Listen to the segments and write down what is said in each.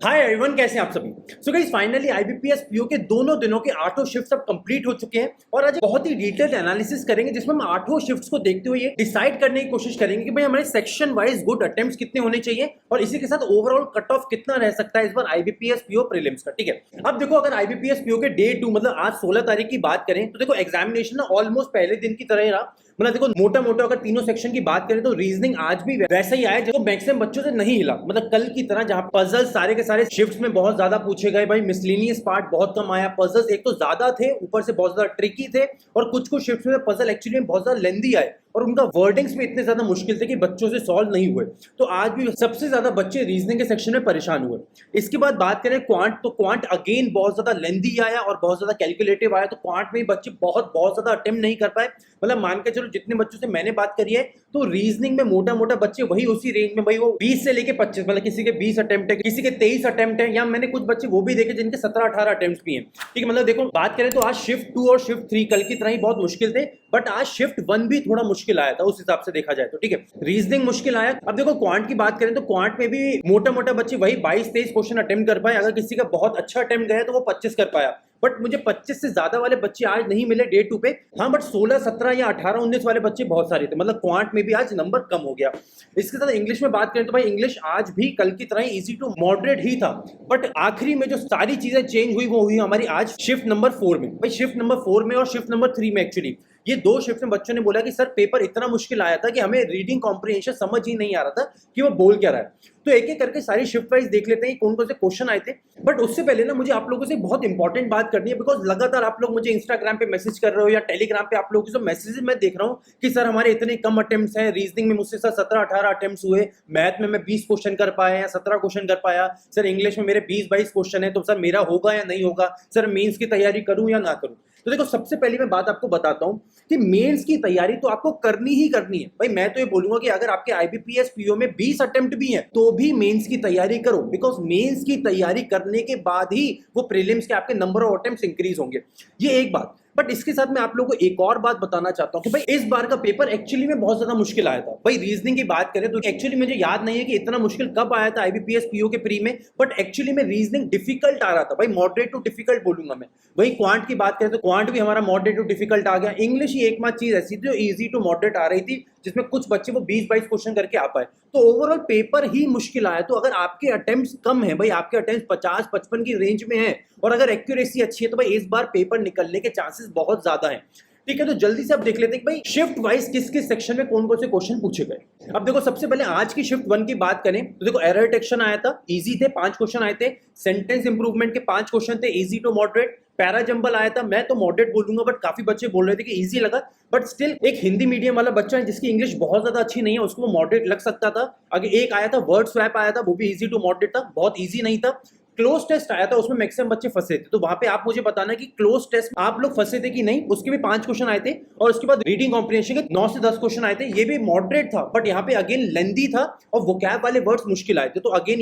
Hi everyone, कैसे हैं आप सभी। So guys, finally IBPS PO के दोनों दिनों के आठों शिफ्ट्स अब कंप्लीट हो चुके हैं और आज बहुत ही डिटेल्ड एनालिसिस करेंगे जिसमें हम आठों शिफ्ट्स को देखते हुए ये डिसाइड करने की कोशिश करेंगे कि भाई हमारे सेक्शन वाइज गुड अटेम्प्ट्स कितने होने चाहिए और इसी के साथ ओवरऑल कट ऑफ कितना रह सकता है इस बार आईबीपीएस पीओ प्रीलिम्स का। ठीक है, अब देखो, अगर आईबीपीएस पीओ के डे 2 मतलब आज 16 तारीख की बात करें तो देखो एग्जामिनेशन ना ऑलमोस्ट पहले दिन की तरह ही रहा। मतलब देखो, मोटा मोटा अगर तीनों सेक्शन की बात करें तो रीजनिंग आज भी वैसा ही आया जो मैक्सिमम बच्चों से नहीं हिला। मतलब कल की तरह जहां पजल सारे के सारे शिफ्ट्स में बहुत ज्यादा पूछे गए, भाई मिसलेनियस पार्ट बहुत कम आया। पजल्स एक तो ज्यादा थे, ऊपर से बहुत ज्यादा ट्रिकी थे और कुछ कुछ शिफ्ट्स में पजल एक्चुअली बहुत ज्यादा लेंदी आए और उनका वर्डिंग्स भी इतने ज्यादा मुश्किल थे कि बच्चों से सॉल्व नहीं हुए। तो आज भी सबसे ज्यादा बच्चे रीजनिंग के सेक्शन में परेशान हुए। इसके बाद बात करें क्वांट, तो क्वांट अगेन बहुत ज्यादा लेंदी आया और बहुत ज्यादा कैलकुलेटिव आया। तो क्वांट में बच्चे बहुत ज्यादा अटेम्प्ट नहीं कर पाए। मतलब मान के चलो, जितने बच्चों से मैंने बात करी है तो रीजनिंग में मोटा मोटा बच्चे वही उसी रेंज में, भाई वो 20 से लेके 25, मतलब किसी के 20 अटेम्प्ट है, किसी के 23 अटेम्प्ट है, या मैंने कुछ बच्चे वो भी देखे जिनके 17-18 अटेम्प्ट भी हैं। ठीक है, मतलब देखो, बात करें तो आज शिफ्ट 2 और शिफ्ट 3 कल की तरह ही बहुत मुश्किल थे, बट आज शिफ्ट 1 भी थोड़ा मुश्किल आया था उस हिसाब से देखा जाए तो। ठीक है, रीजनिंग मुश्किल आया। अब देखो, क्वांट की बात करें तो क्वांट में भी मोटा मोटा बच्चे वही 22-23 क्वेश्चन अटेम्प्ट कर पाए। अगर किसी का बहुत अच्छा अटेम्प्ट गया तो वो 25 कर पाया, बट मुझे 25 से ज्यादा वाले बच्चे आज नहीं मिले डे 2 पे। हाँ, बट 16, 17 या 18, 19 वाले बच्चे बहुत सारे थे। मतलब क्वांट में भी आज नंबर कम हो गया। इसके साथ इंग्लिश में बात करें तो भाई इंग्लिश आज भी कल की तरह इजी टू मॉडरेट ही था, बट आखिरी में जो सारी चीजें चेंज हुई वो हुई हमारी आज शिफ्ट नंबर 4 में। भाई शिफ्ट नंबर 4 में और शिफ्ट नंबर 3 में एक्चुअली ये दो शिफ्ट में बच्चों ने बोला कि सर पेपर इतना मुश्किल आया था कि हमें रीडिंग कॉम्प्रिहेंशन समझ ही नहीं आ रहा था कि वो बोल क्या रहा है। तो एक एक करके सारी शिफ्ट वाइज देख लेते हैं कौन कौन से क्वेश्चन आए थे। बट उससे पहले ना मुझे आप लोगों से बहुत इंपॉर्टेंट बात करनी है, बिकॉज लगातार आप लोग मुझे इंस्टाग्राम पे मैसेज कर रहे हो या टेलीग्राम पे आप लोगों के जो मैसेजेस मैं देख रहा हूँ कि सर हमारे इतने कम अटेम्प्ट्स हैं, रीजनिंग में मुझसे सर 17-18 अटेम्प्ट्स हुए, मैथ में मैं 20 क्वेश्चन कर पाया या 17 क्वेश्चन कर पाया, सर इंग्लिश में मेरे 20-22 क्वेश्चन है, तो सर मेरा होगा या नहीं होगा, सर मेंस की तैयारी करूं या ना करूं। तो देखो, सबसे पहले मैं बात आपको बताता हूं कि मेंस की तैयारी तो आपको करनी ही करनी है। भाई मैं तो ये बोलूंगा कि अगर आपके आईबीपीएस पीओ में 20 अटेम्प्ट भी हैं तो भी मेंस की तैयारी करो, बिकॉज मेंस की तैयारी करने के बाद ही वो प्रीलिम्स के आपके नंबर ऑफ अटेम्प्ट्स इंक्रीज होंगे। ये एक बात। बट इसके साथ मैं आप लोगों को एक और बात बताना चाहता हूं कि भाई इस बार का पेपर एक्चुअली में बहुत ज्यादा मुश्किल आया था। भाई रीजनिंग की बात करें तो एक्चुअली मुझे याद नहीं है कि इतना मुश्किल कब आया था आईबीपीएस पीओ के प्री में, बट एक्चुअली में रीजनिंग डिफिकल्ट आ रहा था। भाई मॉडरेट टू डिफिकल्ट बोलूंगा मैं। वही क्वांट की बात करें तो क्वांट भी हमारा मॉडरेट टू डिफिकल्ट आ गया। इंग्लिश ही एकमात्र चीज ऐसी थी जो इजी टू मॉडरेट आ रही थी, जिसमें कुछ बच्चे वो 20-22 क्वेश्चन करके आ पाए। तो ओवरऑल पेपर ही मुश्किल आया। तो अगर आपके अटेम्प्ट्स कम है, भाई आपके अटेम्प्ट्स 50-55 की रेंज में है और अगर एक्यूरेसी अच्छी है तो भाई इस बार पेपर निकलने के चांसेस बहुत ज्यादा हैं। ठीक है, तो जल्दी से अब देख लेते हैं कि भाई शिफ्ट वाइज किस किस सेक्शन में कौन कौन से क्वेश्चन पूछे गए। अब देखो, सबसे पहले आज की शिफ्ट 1 की बात करें तो देखो, एरर डिटेक्शन आया था, इजी थे, 5 क्वेश्चन आए थे। सेंटेंस इंप्रूवमेंट के 5 क्वेश्चन थे, easy to moderate. Para jumble आया था, मैं तो मॉडरेट बोलूंगा बट काफी बच्चे बोल रहे थे कि इजी लगा, बट स्टिल एक हिंदी मीडियम वाला बच्चा है जिसकी इंग्लिश बहुत ज्यादा अच्छी नहीं है, उसको वो मॉडरेट लग सकता था। आगे एक आया था वर्ड स्वैप आया था, वो भी इजी टू मॉडरेट था, बहुत इजी नहीं था। क्लोज टेस्ट आया था, उसमें मैक्सिमम बच्चे फंसे थे, तो वहां पे आप मुझे बताना कि क्लोज टेस्ट आप लोग फंसे थे कि नहीं। उसके भी 5 क्वेश्चन आए थे और उसके बाद रीडिंग कॉम्प्रिहेंशन के 9 से 10 क्वेश्चन आए थे, ये भी मॉडरेट था, बट यहाँ पे अगेन लेंदी था और वोकैब वाले वर्ड्स मुश्किल आए थे। तो अगेन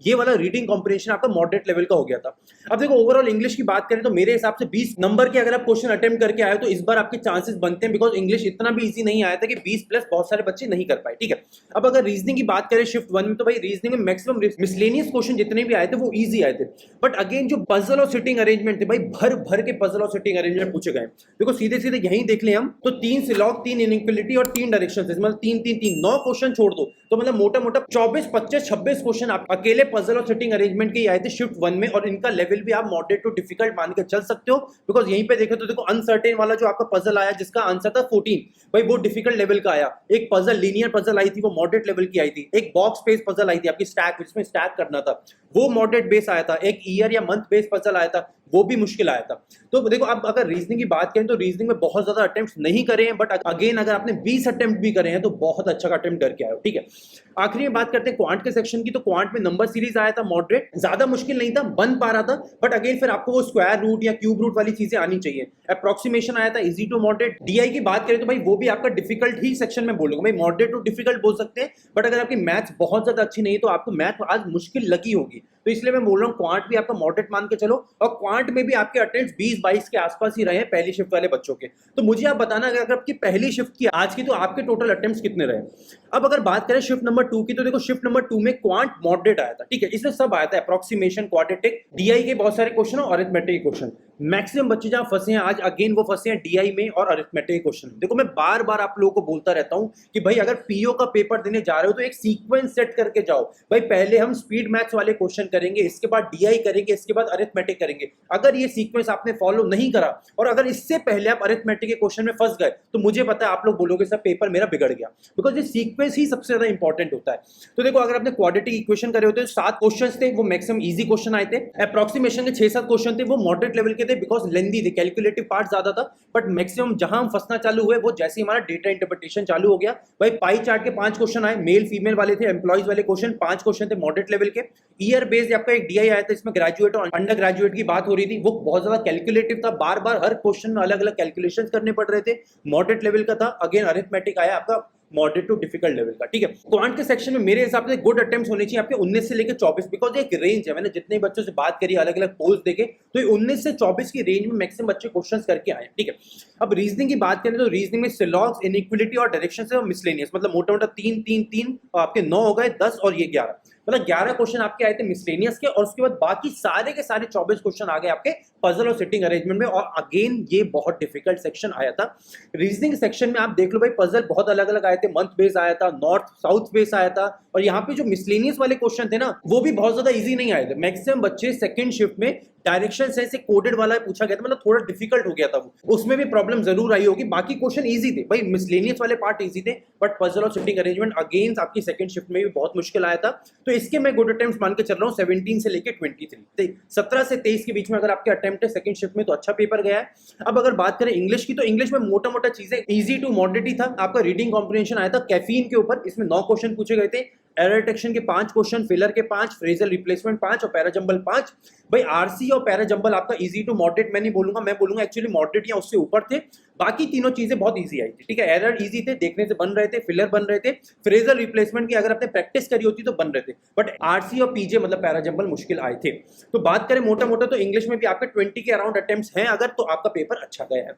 ये वाला रीडिंग कॉम्प्रिहेंशन आपका मॉडरेट लेवल का हो गया था। अब देखो, ओवरऑल इंग्लिश की बात करें तो मेरे हिसाब से 20 नंबर के अगर आप क्वेश्चन अटेम्प्ट करके आए तो इस बार आपके चांसेस बनते हैं, बिकॉज इंग्लिश इतना भी इजी नहीं आया था कि 20 प्लस बहुत सारे बच्चे नहीं कर पाए। ठीक है, अब अगर रीजनिंग की बात करें शिफ्ट 1 में तो भाई रीजनिंग में मैक्सिमम मिसलेनियस क्वेश्चन जितने भी आए थे वो इजी आए थे, बट अगेन जो पजल और सिटिंग अरेंजमेंट थे, भाई भर भर के पजल और सिटिंग अरेंजमेंट पूछे गए। देखो सीधे सीधे यहीं देख ले हम तो 3 सिलॉग, 3 इनइक्वालिटी और 3 डायरेक्शन, मतलब 3-3-3 9 क्वेश्चन छोड़ दो तो मतलब मोटा मोटा 24, 25, 26 क्वेश्चन आप अकेले पजल और सिटिंग अरेंजमेंट के आए थे शिफ्ट 1 में, और इनका लेवल भी आप मॉडरेट टू डिफिकल्ट मान के चल सकते हो, बिकॉज यहीं पे देखो तो देखो अनसर्टेन वाला जो आपका पजल आया जिसका आंसर था 14, भाई वो डिफिकल्ट लेवल का आया। एक पजल लीनियर पजल आई थी, वो मॉडरेट लेवल की आई थी। एक बॉक्स स्पेस पजल आई थी आपकी स्टैक, जिसमें स्टैक करना था, वो मॉडरेट बेस आया था। एक ईयर या मंथ बेस पजल आया था, वो भी मुश्किल आया था। तो देखो, अब अगर रीजनिंग की बात करें तो रीजनिंग में बहुत ज्यादा अटेम्प्ट्स नहीं करे हैं, बट अगेन अगर आपने 20 अटेम्प्ट भी करे हैं तो बहुत अच्छा का अटेम्प्ट करके आए हो। ठीक है, आखिरी में बात करते हैं क्वांट के सेक्शन की। तो क्वांट में नंबर सीरीज आया था मॉडरेट, ज्यादा मुश्किल नहीं था, बन पा रहा था, बट अगेन फिर आपको वो स्क्वायर रूट या क्यूब रूट वाली चीजें आनी चाहिए। अप्रोक्सीमेशन आया था इजी टू मॉडरेट। डीआई की बात करें तो भाई वो भी आपका डिफिकल्ट ही सेक्शन में बोलूंगा, भाई मॉडरेट टू डिफिकल्ट बोल सकते हैं, बट अगर आपकी मैथ्स बहुत ज्यादा अच्छी नहीं है तो आपको मैथ आज मुश्किल लगी होगी। तो इसलिए मैं बोल रहा हूँ क्वांट भी आपका मॉडरेट मान के चलो, और क्वांट में भी आपके अटेम्प्ट 20-22 के आसपास ही रहे हैं पहली शिफ्ट वाले बच्चों के। तो मुझे आप बताना अगर आपकी पहली शिफ्ट की आज की, तो आपके टोटल अटेम्प्ट कितने रहे। अब अगर बात करें शिफ्ट नंबर 2 की, तो देखो शिफ्ट नंबर 2 में क्वांट मॉडरेट आया था, ठीक है, इसमें सब आया था, अप्रोक्सीमेशन, क्वाड्रेटिक, डीआई के बहुत सारे क्वेश्चन और अरिथमेटिक के क्वेश्चन। मैक्सिमम बच्चे जहां फंसे हैं आज, अगेन वो फंसे हैं डीआई में और अरिथमेटिक के क्वेश्चन। देखो मैं बार बार आप लोगों को बोलता रहता हूं कि भाई अगर पीओ का पेपर देने जा रहे हो तो एक सीक्वेंस सेट करके जाओ। भाई पहले हम स्पीड मैथ्स वाले क्वेश्चन करेंगे, इसके बाद डीआई करेंगे, इसके बाद अरिथमेटिक करेंगे। अगर ये सीक्वेंस आपने फॉलो नहीं करा और अगर इससे पहले आप अरिथमेटिक के क्वेश्चन में फंस गए, तो मुझे पता है आप लोग बोलोगे सर पेपर मेरा बिगड़ गया, बिकॉज ये सीक्वेंस ही सबसे ज्यादा इंपॉर्टेंट होता है। तो देखो अगर आपने क्वाड्रेटिक इक्वेशन करे होते, 7 क्वेश्चन थे, वो मैक्सिमम इजी क्वेश्चन आए थे। अप्रोक्सीमेशन के 6-7 क्वेश्चन थे, वो मॉडरेट लेवल के थे, बिकॉज लेंदी थे, कैलकुलेटिव पार्ट ज्यादा था। बट मैक्सिमम जहां हम फंसना चालू हुए वो जैसे हमारा डेटा इंटरप्रिटेशन चालू हो गया। भाई पाई चार्ट के 5 क्वेश्चन आए, मेल फीमेल वाले थे, एम्प्लॉइज वाले क्वेश्चन 5 क्वेश्चन थे मॉडरेट लेवल के। ईयर बेस्ड आपका एक डीआई आया था, इसमें ग्रेजुएट और अंडर ग्रेजुएट की बात हो रही थी, वो बहुत ज्यादा कैलकुलेटिव था, बार बार हर क्वेश्चन में अलग अलग कैलकुलेशंस करने पड़ रहे थे, मॉडरेट लेवल का था। अगेन अरिथमेटिक आया आपका मॉडरेट टू डिफिकल्ट लेवल का, ठीक है। क्वांट के सेक्शन में मेरे हिसाब से गुड अटेम्प्ट्स होने चाहिए आपके 19 से लेकर 24, बिकॉज एक रेंज है। मैंने जितने बच्चों से बात करी, अलग अलग पोल्स देखे, तो ये 19 से 24 की रेंज में मैक्सिमम बच्चे क्वेश्चंस करके आए, ठीक है। अब रीजनिंग की बात करें तो रीजनिंग में सिलॉग्स, इनइक्वालिटी और डायरेक्शन से मिसलेनियस, मतलब मोटा मोटा 3 आपके 9 हो गए, 10 और ये 11, मतलब 11 क्वेश्चन आपके आए थे मिसलेनियस के। और उसके बाद बाकी सारे के सारे 24 क्वेश्चन आ गए आपके पजल और सिटिंग अरेंजमेंट में। और अगेन ये बहुत डिफिकल्ट सेक्शन आया था। रीजनिंग सेक्शन में आप देख लो भाई, पजल बहुत अलग अलग आए थे, मंथ बेस आया था, नॉर्थ साउथ बेस आया था, और यहाँ पे जो मिसलेनियस वाले क्वेश्चन थे ना, वो भी बहुत ज्यादा इजी नहीं आए थे। मैक्सिमम बच्चे सेकंड शिफ्ट में डायरेक्शन सेंस से कोडेड वाला पूछा गया था, मतलब थोड़ा डिफिकल्ट हो गया था वो, उसमें भी प्रॉब्लम जरूर आई होगी। बाकी क्वेश्चन इजी थे भाई, मिसलेनियस वाले पार्ट इजी थे, बट पजल और सिटिंग अरेंजमेंट अगेन आपकी सेकंड शिफ्ट में भी बहुत मुश्किल आया था। तो इसके मैं गुड अटेम्प्ट मान के चल रहा हूँ 17 से लेके 23, 17 से 23 के बीच में अगर आपके अटेम्प्ट है सेकंड शिफ्ट में, तो अच्छा पेपर गया है। अब अगर बात करें इंग्लिश की, तो इंग्लिश में मोटा मोटा चीजें इजी टू मॉडरेट ही था। आपका रीडिंग कॉम्प्रिहेंशन आया था कैफीन के ऊपर, इसमें 9 क्वेश्चन पूछे गए थे, एरर डिटेक्शन के 5 क्वेश्चन, फिलर के 5, फ्रेजल रिप्लेसमेंट 5 और पैराजंबल 5। भाई आरसी और पैराजंबल आपका इजी टू मॉडरेट मैं नहीं बोलूंगा, मैं बोलूंगा एक्चुअली मॉडरेट या उससे ऊपर थे। बाकी तीनों चीजें बहुत इजी आई थी, ठीक है। एरर इजी थे, देखने से बन रहे थे, फिलर बन रहे थे, फ्रेजल रिप्लेसमेंट की अगर आपने प्रैक्टिस करी होती तो बन रहे थे, बट आरसी और पीजे मतलब पैराजंबल मुश्किल आए थे। तो बात करें मोटा मोटा तो इंग्लिश में भी आपके 20 के अराउंड अटेम्प्ट्स हैं अगर, तो आपका पेपर अच्छा गया है।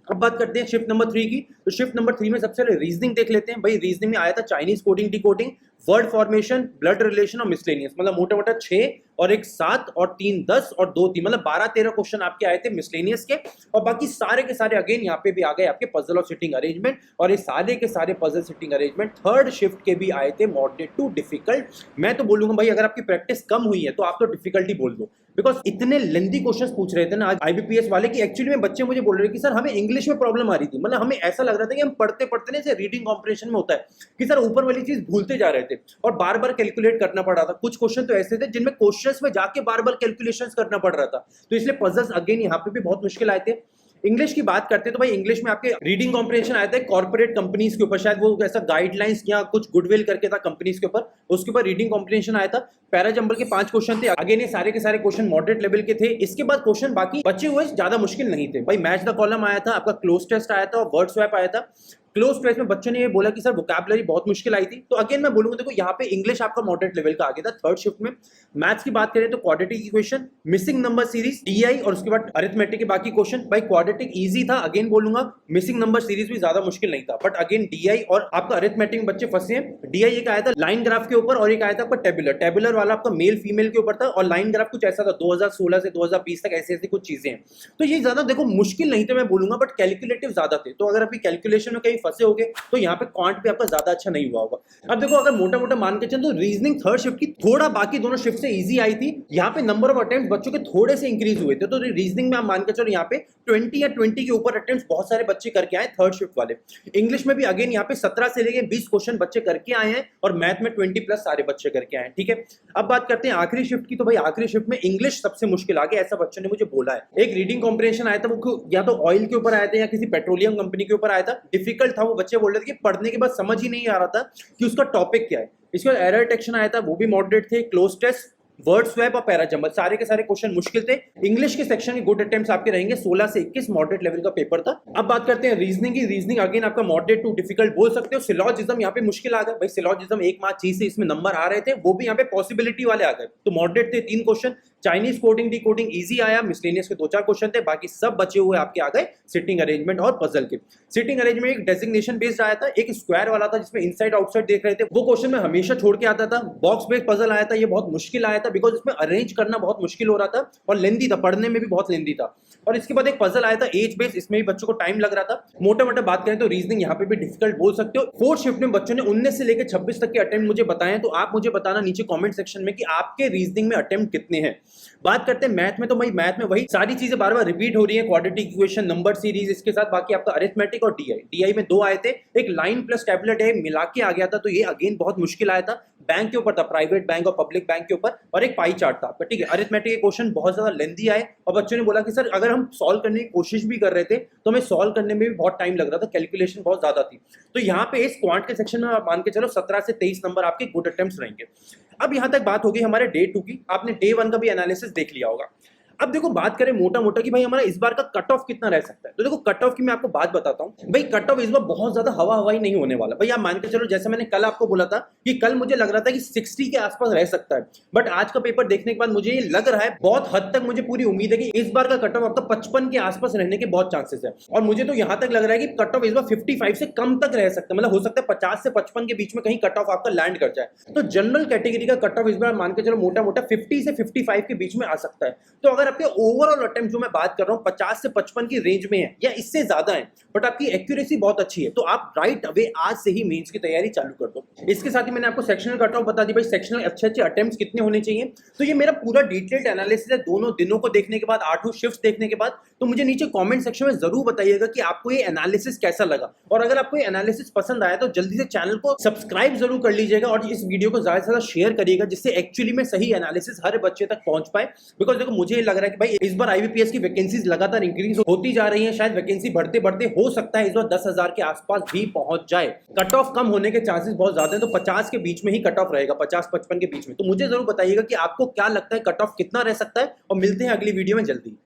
अब बात करते हैं शिफ्ट नंबर 3 की। तो शिफ्ट नंबर 3 में सबसे पहले रीजनिंग देख लेते हैं। भाई रीजनिंग में आया था Chinese coding, decoding, word formation, blood relation और मिसलेनियस, मतलब मोटा मोटा 6 और 1 7 और 3 10 और 2 3, मतलब 12-13 क्वेश्चन आपके आए थे मिसलेनियस के। और बाकी सारे के सारे अगेन यहाँ पे भी आ गए आपके पजल और सिटिंग अरेंजमेंट, और ये सारे के सारे puzzle sitting arrangement third shift के भी आए थे मॉडरेट टू डिफिकल्ट। मैं तो बोलूंगा भाई अगर आपकी प्रैक्टिस कम हुई है तो आप तो डिफिकल्टी बोल दो, बिकॉज इतने लेंथी क्वेश्चंस पूछ रहे थे ना आज आईबीपीएस वाले कि एक्चुअली में बच्चे मुझे बोल रहे कि सर हमें इंग्लिश में प्रॉब्लम आ रही थी, मतलब हमें ऐसा लग रहा था कि हम पढ़ते पढ़ते ना, जैसे रीडिंग कॉम्प्रिहेंशन में होता है कि सर ऊपर वाली चीज भूलते जा रहे थे और बार बार कैलकुलेट करना पड़ रहा था। कुछ क्वेश्चन तो ऐसे थे जिनमें क्वेश्चंस में जाके बार बार कैलकुलेशंस करना पड़ रहा था, तो इसलिए पजल्स अगेन यहाँ पे भी बहुत मुश्किल आए थे। इंग्लिश की बात करते हैं तो भाई इंग्लिश में आपके रीडिंग कॉम्प्रिहेंशन आया था कॉर्पोरेट कंपनीज के ऊपर, शायद वो ऐसा गाइडलाइंस या कुछ गुडविल करके था कंपनीज के ऊपर, उसके ऊपर रीडिंग कॉम्प्रिहेंशन आया था। पैराजंबल के 5 क्वेश्चन थे, अगेन ये सारे के सारे क्वेश्चन मॉडरेट लेवल के थे। इसके बाद क्वेश्चन बाकी बचे हुए ज्यादा मुश्किल नहीं थे। भाई मैच द कॉलम आया था, आपका क्लोज टेस्ट आया था और वर्ड स्वैप आया था। क्लोज टेस्ट में बच्चों ने ये बोला कि सर वोकैबुलरी बहुत मुश्किल आई थी, तो अगेन मैं बोलूंगा देखो यहाँ पे इंग्लिश आपका मॉडरेट लेवल का आ गया था थर्ड शिफ्ट में। मैथ्स की बात करें तो quadratic equation, missing number series, DI और उसके बाद अरिथमेटिक के बाकी क्वेश्चन। भाई क्वाड्रेटिक इजी था, अगेन बोलूंगा मिसिंग नंबर सीरीज भी ज्यादा मुश्किल नहीं था, बट अगेन डीआई और आपका अरिथमेटिक में बच्चे फंसे हैं। डीआई एक आया था लाइन ग्राफ के ऊपर और एक आया था आपका टेबुलर, टेबुलर वाला आपका मेल फीमेल के ऊपर था, और लाइन ग्राफ कुछ ऐसा था 2016 से 2020 तक ऐसी ऐसी कुछ चीजें हैं। तो ये ज्यादा देखो मुश्किल नहीं थे मैं बोलूंगा, बट कैलकुलेटिव ज्यादा थे। तो अगर आप कैलकुलेशन में कहीं फंसे होगे तो यहाँ पे क्वांट पे आपका ज्यादा अच्छा नहीं हुआ होगा। अब देखो अगर मोटा मोटा मान के चल तो रीजनिंग थर्ड शिफ्ट की थोड़ा बाकी दोनों शिफ्ट से इजी आई थी। यहाँ पे नंबर ऑफ अटेम्प्ट बच्चों के थोड़े से इंक्रीज हुए थे, तो रीजनिंग में आप मान के चलो यहाँ पे 20 या 20 के ऊपर अटेम्प्ट बहुत सारे बच्चे करके आए थर्ड शिफ्ट वाले। इंग्लिश में भी अगेन यहाँ पे 17 से लेके 20 क्वेश्चन बच्चे करके आए हैं, और मैथ में 20+ सारे बच्चे करके आए हैं, ठीक है। अब बात करते हैं आखिरी शिफ्ट की। तो भाई आखिरी शिफ्ट में इंग्लिश सबसे मुश्किल आ गया, ऐसा बच्चों ने मुझे बोला है। एक रीडिंग कॉम्प्रिहेंशन आया था, वो या तो ऑयल के ऊपर आया था या किसी पेट्रोलियम कंपनी के ऊपर आया था, डिफिकल्ट था। वो बच्चे बोल रहे थे कि पढ़ने के बाद समझ ही नहीं आ रहा था कि उसका टॉपिक क्या है। इसके बाद एरर डिटेक्शन आया था, वो भी मॉडरेट थे। क्लोज टेस्ट, वर्ड स्वैप और पैराजंबल सारे के सारे क्वेश्चन मुश्किल थे। इंग्लिश के सेक्शन के गुड अटेम्प्ट्स आपके रहेंगे, 16 से 21 मॉडरेट लेवल का पेपर था। अब बात करते हैं रीजनिंग की। रीजनिंग अगेन आपका मॉडरेट टू डिफिकल्ट बोल सकते हो। सिलॉजिज्म यहाँ पे मुश्किल आ गया भाई, सिलॉजिज्म एक मार्क चीज से इसमें नंबर आ रहे थे, वो भी यहाँ पे पॉसिबिलिटी वाले आ गए, तो मॉडरेट थे 3 question. Chinese coding D coding easy आया, मिसलेनियस के 2-4 क्वेश्चन थे, बाकी सब बचे हुए आपके आ गए सिटिंग अरेंजमेंट और पजल के। सिटिंग अरेंजमेंट एक डेजिग्नेशन बेस्ड आया था, एक स्क्वायर वाला था जिसमें इनसाइड आउटसाइड देख रहे थे, वो क्वेश्चन में हमेशा छोड़ के आता था। बॉक्स बेस्ड पजल आया था, ये बहुत मुश्किल आया था बिकॉज इसमें अरेंज करना बहुत मुश्किल हो रहा था और लेंदी था, पढ़ने में भी बहुत लेंदी था। और इसके बाद एक पजल आया था एज बेस्ड, इसमें भी बच्चों को टाइम लग रहा था। मोटा मोटा बात करें तो रीजनिंग यहाँ पे भी डिफिकल्ट बोल सकते हो। फोर्थ शिफ्ट में बच्चों ने 19 से लेकर 26 तक के अटेम्प्ट मुझे बताएं, तो आप मुझे बताना नीचे कमेंट सेक्शन में कि आपके रीजनिंग में अटेम्प्ट कितने हैं। बात करते हैं मैथ में, तो भाई मैथ में वही सारी चीजें बार बार रिपीट हो रही है, क्वाड्रेटिक इक्वेशन, नंबर सीरीज, इसके साथ बाकी आपका अरिथमेटिक और डीआई में 2 आए थे। एक लाइन प्लस टैबलेट है मिला के आ गया था, तो ये अगेन बहुत मुश्किल आया था। बैंक के ऊपर था, प्राइवेट बैंक और पब्लिक बैंक के ऊपर, और एक पाई चार्ट था आपका, ठीक है। अरिथमेटिक के क्वेश्चन बहुत ज्यादा लेंथी आए और बच्चों ने बोला कि सर अगर हम सॉल्व करने की कोशिश भी कर रहे थे तो हमें सॉल्व करने में भी बहुत टाइम लग रहा था, कैलकुलेशन बहुत ज्यादा थी। तो यहाँ पे इस क्वांट के सेक्शन में आप मान के चलो 17 से 23 नंबर आपके गुड अटेम्प्ट्स रहेंगे। अब यहां तक बात होगी हमारे डे 2 की। आपने डे 1 का भी एनालिसिस देख लिया होगा। अब देखो बात करें मोटा मोटा कि भाई हमारा इस बार का कट ऑफ कितना रह सकता है, तो देखो कट ऑफ की मैं आपको बात बताता हूं। भाई कट ऑफ इस बार बहुत ज्यादा हवा ही नहीं होने वाला। भाई आप मान के चलो, जैसे मैंने कल आपको बोला था कि कल मुझे लग रहा था कि 60 के आसपास रह सकता है, बट आज का पेपर देखने के बाद मुझे ये लग रहा है, बहुत हद तक मुझे पूरी उम्मीद है कि इस बार का कट ऑफ आपका 55 के आसपास रहने के बहुत चांसेस है। और मुझे तो यहां तक लग रहा है कि कट ऑफ इस बार 55 से कम तक रह सकता है, मतलब हो सकता है 50 से 55 के बीच में कहीं कट ऑफ आपका लैंड कर जाए। तो जनरल कैटेगरी का कट ऑफ इस बार मान के चलो मोटा मोटा 50 से 55 के बीच में आ सकता है। तो अगर आपके ओवरऑल अटेम्प्ट जो मैं बात कर रहा हूं 50 से 55 की रेंज में है या इससे ज्यादा है, बट आपकी एक्यूरेसी बहुत अच्छी है, तो आप राइट अवे आज से ही मेंस की तैयारी चालू कर दो। इसके साथ ही मैंने आपको सेक्शनल कट ऑफ बता दी, भाई सेक्शनल अच्छे अटेम्प्ट्स कितने होने चाहिए। तो ये मेरा पूरा डिटेल्ड एनालिसिस है, दोनों दिनों को देखने के बाद, 8 शिफ्ट देखने के बाद। तो मुझे नीचे कमेंट सेक्शन में जरूर बताइएगा कि आपको ये एनालिसिस कैसा लगा, और अगर आपको ये एनालिसिस पसंद आया तो जल्दी से चैनल को सब्सक्राइब जरूर कर लीजिएगा और इस वीडियो को ज्यादा से ज्यादा शेयर करिएगा, जिससे एक्चुअली में सही एनालिसिस हर बच्चे तक पहुंच पाए। बिकॉज देखो मुझे लग रहा है कि भाई इस बार आईबीपीएस की वैकेंसीज लगातार इंक्रीज होती जा रही है, शायद वैकेंसी बढ़ते बढ़ते हो सकता है इस बार 10,000 के आसपास भी पहुंच जाए। कट ऑफ कम होने के चांसेस बहुत ज्यादा हैं, तो 50 के बीच में ही कट ऑफ रहेगा, 50-55 के बीच में। तो मुझे जरूर बताइएगा कि आपको क्या लगता है कट ऑफ कितना रह सकता है, और मिलते हैं अगली वीडियो में जल्दी।